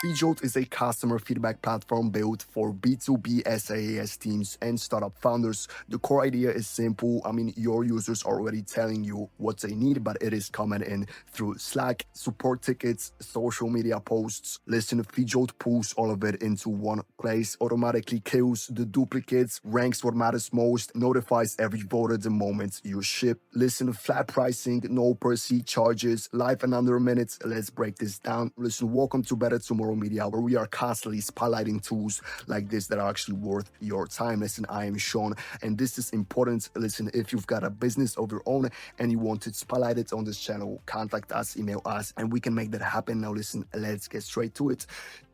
Feedjolt is a customer feedback platform built for B2B SaaS teams and startup founders. The core idea is simple. Your users are already telling you what they need, but it is coming in through Slack, support tickets, social media posts. Listen, Feedjolt pulls all of it into one place, automatically kills the duplicates, ranks what matters most, notifies every voter the moment you ship. Listen, flat pricing, no per seat charges, live in under minutes. Let's break this down. Listen, welcome to Better Tomorrow Media, where we are constantly spotlighting tools like this that are actually worth your time. Listen, I am Sean, and this is important. Listen, if you've got a business of your own and you want to spotlight it on this channel, contact us, email us, and we can make that happen. Now, listen, let's get straight to it.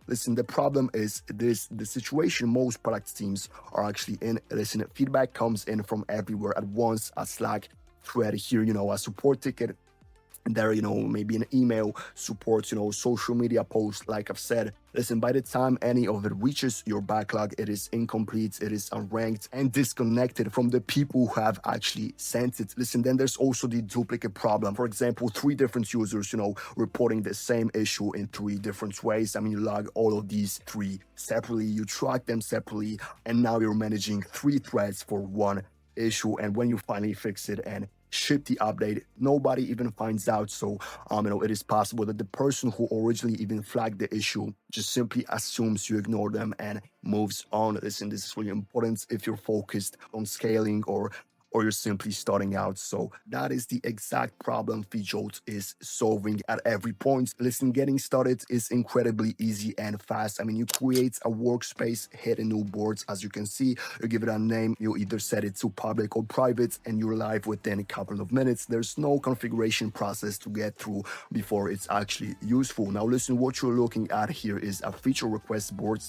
Listen, the problem is this: the situation most product teams are actually in. Listen, feedback comes in from everywhere at once, a Slack thread here, a support ticket there, maybe an email support, social media post. Like I've said, listen, by the time any of it reaches your backlog, it is incomplete, it is unranked and disconnected from the people who have actually sent it. Listen, then there's also the duplicate problem. For example, 3 different users, reporting the same issue in 3 different ways. You log all of these 3 separately, you track them separately, and now you're managing 3 threads for one issue. And when you finally fix it and ship the update, nobody even finds out. So it is possible that the person who originally even flagged the issue just simply assumes you ignore them and moves on. Listen, this is really important if you're focused on scaling or you're simply starting out. So that is the exact problem Feedjolt is solving at every point. Listen, getting started is incredibly easy and fast. You create a workspace, hit a new board. As you can see, you give it a name, you either set it to public or private, and you're live within a couple of minutes. There's no configuration process to get through before it's actually useful. Now listen, what you're looking at here is a feature request board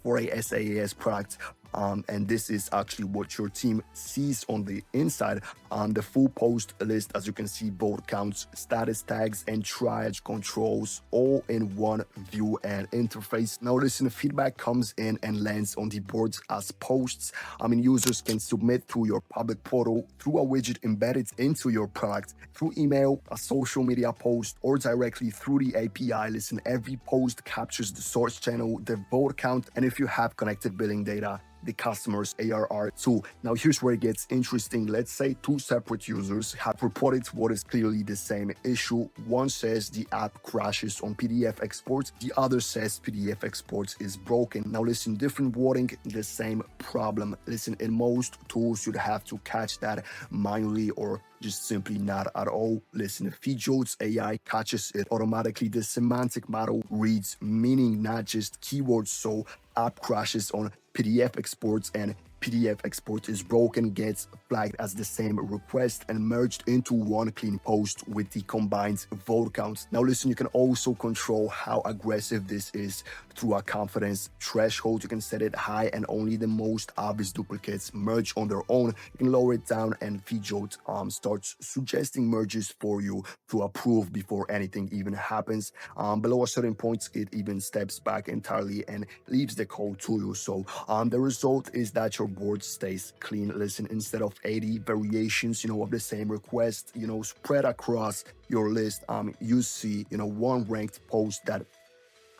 for a SaaS product. And this is actually what your team sees on the inside. The full post list, as you can see, vote counts, status tags, and triage controls all in one view and interface. Now listen, feedback comes in and lands on the board as posts. Users can submit through your public portal, through a widget embedded into your product, through email, a social media post, or directly through the API. Listen, every post captures the source channel, the vote count, and if you have connected billing data, the customer's ARR too. Now here's where it gets interesting. Let's say 2 separate users have reported what is clearly the same issue. One says the app crashes on PDF exports, the other says PDF exports is broken. Now listen, different wording, the same problem. Listen, in most tools you'd have to catch that manually or just simply not at all. Listen, Feedjolt's AI catches it automatically. The semantic model reads meaning, not just keywords. So app crashes on PDF exports and PDF export is broken gets flagged as the same request and merged into one clean post with the combined vote counts. Now listen, you can also control how aggressive this is through a confidence threshold. You can set it high and only the most obvious duplicates merge on their own. You can lower it down and Feedjolt starts suggesting merges for you to approve before anything even happens. Below a certain point, it even steps back entirely and leaves the code to you. So the result is that your board stays clean. Listen, instead of 80 variations, of the same request, spread across your list, you see, one ranked post that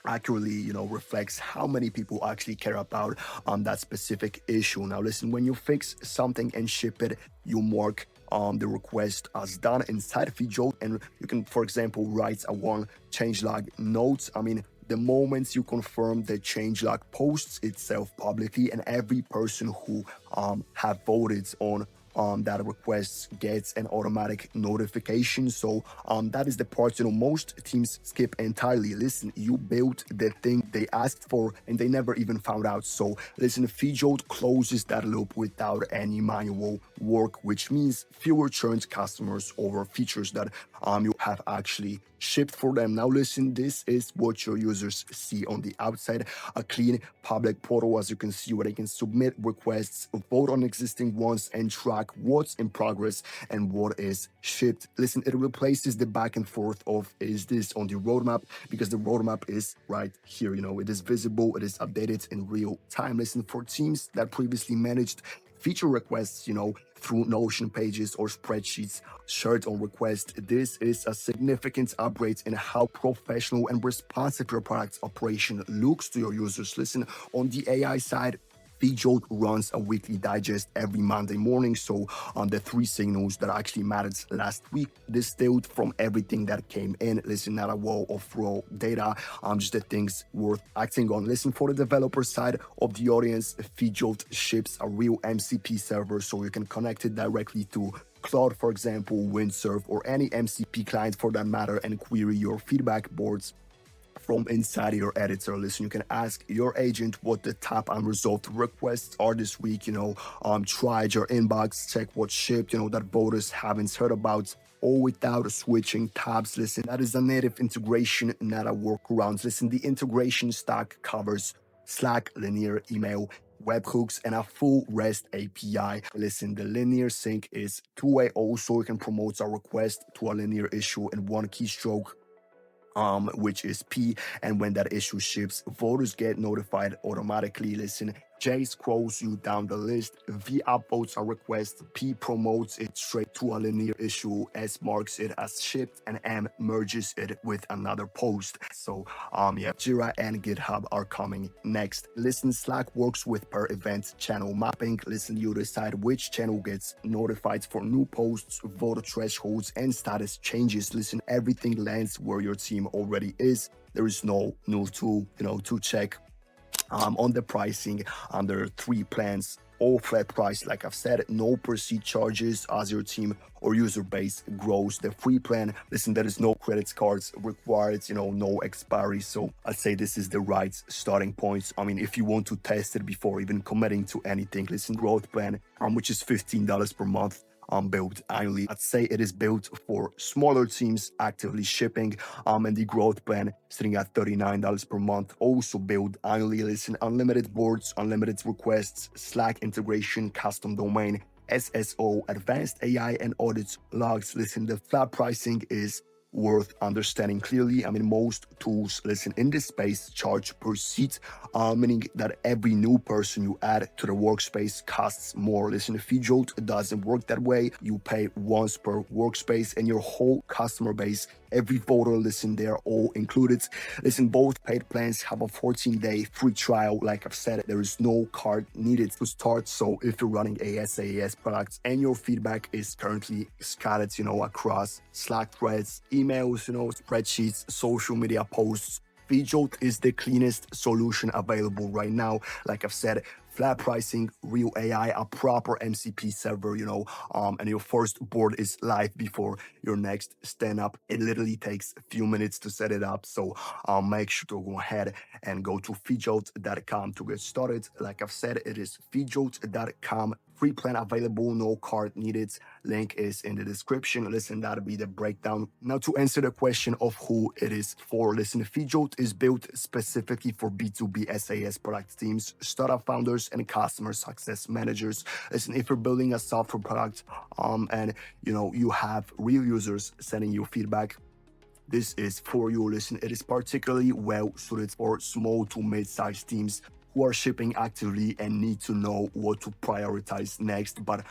accurately, reflects how many people actually care about that specific issue. Now listen, when you fix something and ship it, you mark the request as done inside Feedjolt, and you can, for example, write a one changelog note. The moment you confirm the changelog posts itself publicly, and every person who have voted on that request gets an automatic notification. So that is the part most teams skip entirely. Listen, you built the thing they asked for and they never even found out. So listen, Feedjolt closes that loop without any manual work, which means fewer churned customers over features that you have actually shipped for them. Now listen, this is what your users see on the outside: a clean public portal, as you can see, where they can submit requests, vote on existing ones, and track what's in progress and what is shipped. Listen, it replaces the back and forth of is this on the roadmap, because the roadmap is right here. It is visible, it is updated in real time. Listen, for teams that previously managed feature requests, through Notion pages or spreadsheets shared on request. This is a significant upgrade in how professional and responsive your product's operation looks to your users. Listen, on the AI side, Feedjolt runs a weekly digest every Monday morning. So the three signals that actually mattered last week, distilled from everything that came in. Listen, not a wall of raw data, just the things worth acting on. Listen, for the developer side of the audience, Feedjolt ships a real MCP server, so you can connect it directly to Cloud, for example, Windsurf, or any MCP client for that matter, and query your feedback boards from inside your editor. Listen, you can ask your agent what the top unresolved requests are this week, triage your inbox, check what shipped, that voters haven't heard about, all without switching tabs. Listen, that is a native integration, not a workaround. Listen, the integration stack covers Slack, linear email, webhooks, and a full REST API. Listen, the linear sync is two-way also. You can promote a request to a linear issue in one keystroke, which is P, and when that issue ships, voters get notified automatically. Listen, J scrolls you down the list, V upvotes a request, P promotes it straight to a linear issue, S marks it as shipped, and M merges it with another post. So Jira and GitHub are coming next. Listen, Slack works with per event channel mapping. Listen, you decide which channel gets notified for new posts, voter thresholds, and status changes. Listen, everything lands where your team already is. There is no new tool, to check. On the pricing, there are three plans, all flat price. Like I've said, no per seat charges as your team or user base grows. The free plan, listen, there is no credit cards required, no expiry. So I'd say this is the right starting point. If you want to test it before even committing to anything, listen, growth plan, which is $15 per month, built annually. I'd say it is built for smaller teams actively shipping, and the growth plan sitting at $39 per month, also built annually. Listen, unlimited boards, unlimited requests, Slack integration, custom domain, SSO, advanced AI, and audit logs. Listen, the flat pricing is worth understanding clearly. Most tools, listen, in this space charge per seat, meaning that every new person you add to the workspace costs more. Listen, Feedjolt doesn't work that way. You pay once per workspace, and your whole customer base, every voter, listen, they're all included. Listen, both paid plans have a 14-day free trial. Like I've said, there is no card needed to start. So if you're running SaaS products and your feedback is currently scattered, across Slack threads, emails, spreadsheets, social media posts, Feedjolt is the cleanest solution available right now. Like I've said, flat pricing, real AI, a proper MCP server, and your first board is live before your next stand up. It literally takes a few minutes to set it up. So make sure to go ahead and go to feedjolt.com to get started. Like I've said, it is feedjolt.com. Free plan available, no card needed. Link is in the description. Listen, that'll be the breakdown. Now, to answer the question of who it is for, listen, Feedjolt is built specifically for B2B SaaS product teams, startup founders, and customer success managers. Listen, if you're building a software product, and you have real users sending you feedback, this is for you. Listen, it is particularly well suited for small to mid-sized teams who are shipping actively and need to know what to prioritize next, but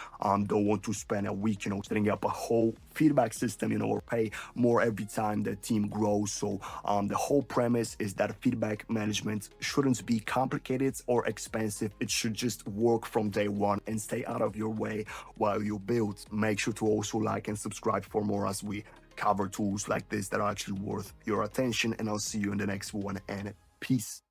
don't want to spend a week, setting up a whole feedback system, or pay more every time the team grows. So the whole premise is that feedback management shouldn't be complicated or expensive. It should just work from day one and stay out of your way while you build. Make sure to also like and subscribe for more as we cover tools like this that are actually worth your attention. And I'll see you in the next one, and peace.